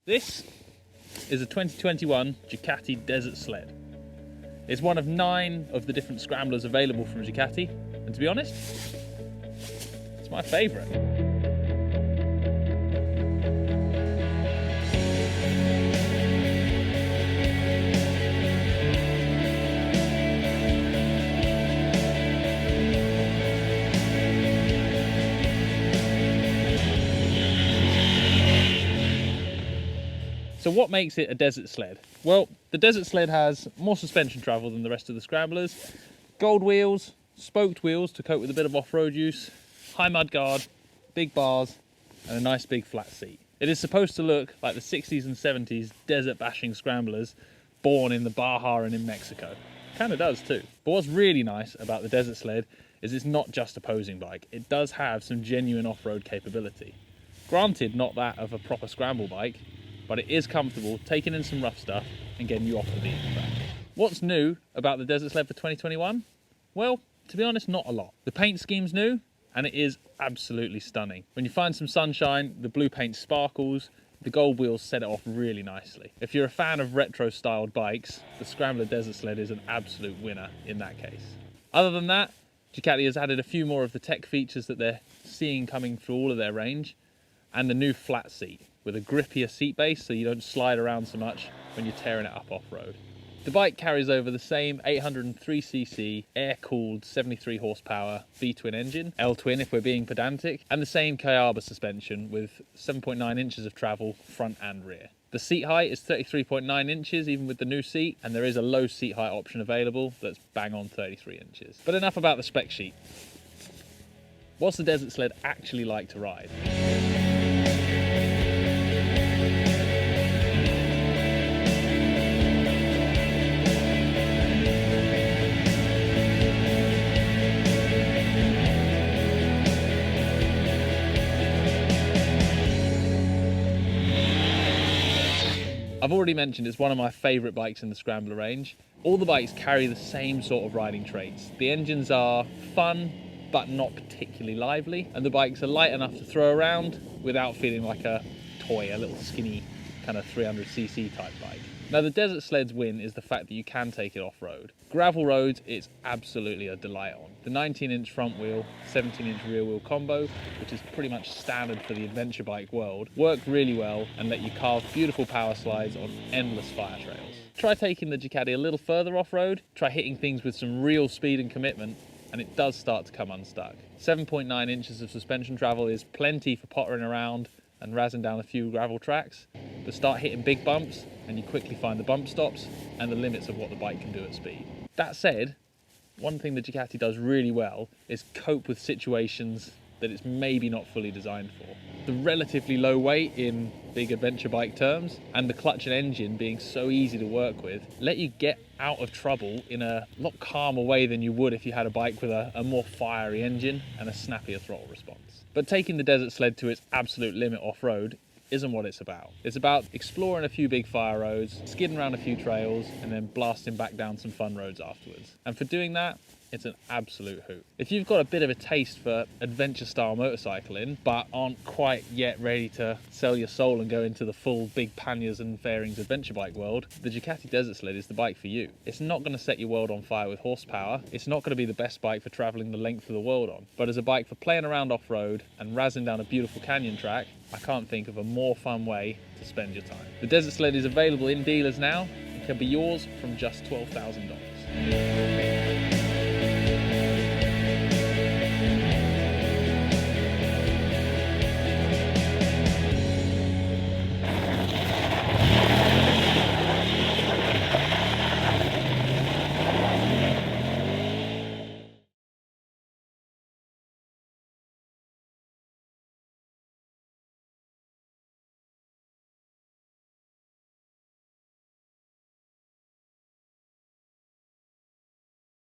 This is a 2021 Ducati Desert Sled. It's one of 9 of the different scramblers available from Ducati, and to be honest, it's my favourite. So what makes it a desert sled? Well, the desert sled has more suspension travel than the rest of the scramblers, gold wheels, spoked wheels to cope with a bit of off-road use, high mud guard, big bars, and a nice big flat seat. It is supposed to look like the 60s and 70s desert bashing scramblers born in the Baja and in Mexico. Kind of does too. But what's really nice about the desert sled is it's not just a posing bike. It does have some genuine off-road capability. Granted, not that of a proper scramble bike, but it is comfortable, taking in some rough stuff and getting you off the beaten track. What's new about the Desert Sled for 2021? Well, to be honest, not a lot. The paint scheme's new, and it is absolutely stunning. When you find some sunshine, the blue paint sparkles, the gold wheels set it off really nicely. If you're a fan of retro-styled bikes, the Scrambler Desert Sled is an absolute winner in that case. Other than that, Ducati has added a few more of the tech features that they're seeing coming through all of their range, and the new flat seat, with a grippier seat base so you don't slide around so much when you're tearing it up off-road. The bike carries over the same 803cc air-cooled 73 horsepower V-twin engine, L-twin if we're being pedantic, and the same Kayaba suspension with 7.9 inches of travel front and rear. The seat height is 33.9 inches even with the new seat, and there is a low seat height option available that's bang on 33 inches. But enough about the spec sheet. What's the Desert Sled actually like to ride? I've already mentioned it's one of my favourite bikes in the Scrambler range. All the bikes carry the same sort of riding traits. The engines are fun, but not particularly lively, and the bikes are light enough to throw around without feeling like a toy, a little skinny kind of 300cc type bike. Now the Desert Sled's win is the fact that you can take it off-road. Gravel roads, it's absolutely a delight on. The 19-inch front wheel, 17-inch rear wheel combo, which is pretty much standard for the adventure bike world, work really well and let you carve beautiful power slides on endless fire trails. Try taking the Ducati a little further off-road, try hitting things with some real speed and commitment, and it does start to come unstuck. 7.9 inches of suspension travel is plenty for pottering around and razzing down a few gravel tracks, but start hitting big bumps and you quickly find the bump stops and the limits of what the bike can do at speed. That said, one thing the Ducati does really well is cope with situations that it's maybe not fully designed for. The relatively low weight in big adventure bike terms and the clutch and engine being so easy to work with let you get out of trouble in a lot calmer way than you would if you had a bike with a more fiery engine and a snappier throttle response. But taking the Desert Sled to its absolute limit off-road isn't what it's about. It's about exploring a few big fire roads, skidding around a few trails, and then blasting back down some fun roads afterwards. And for doing that, it's an absolute hoot. If you've got a bit of a taste for adventure-style motorcycling, but aren't quite yet ready to sell your soul and go into the full big panniers and fairings adventure bike world, the Ducati Desert Sled is the bike for you. It's not going to set your world on fire with horsepower. It's not going to be the best bike for traveling the length of the world on. But as a bike for playing around off-road and razzing down a beautiful canyon track, I can't think of a more fun way to spend your time. The Desert Sled is available in dealers now and can be yours from just $12,000.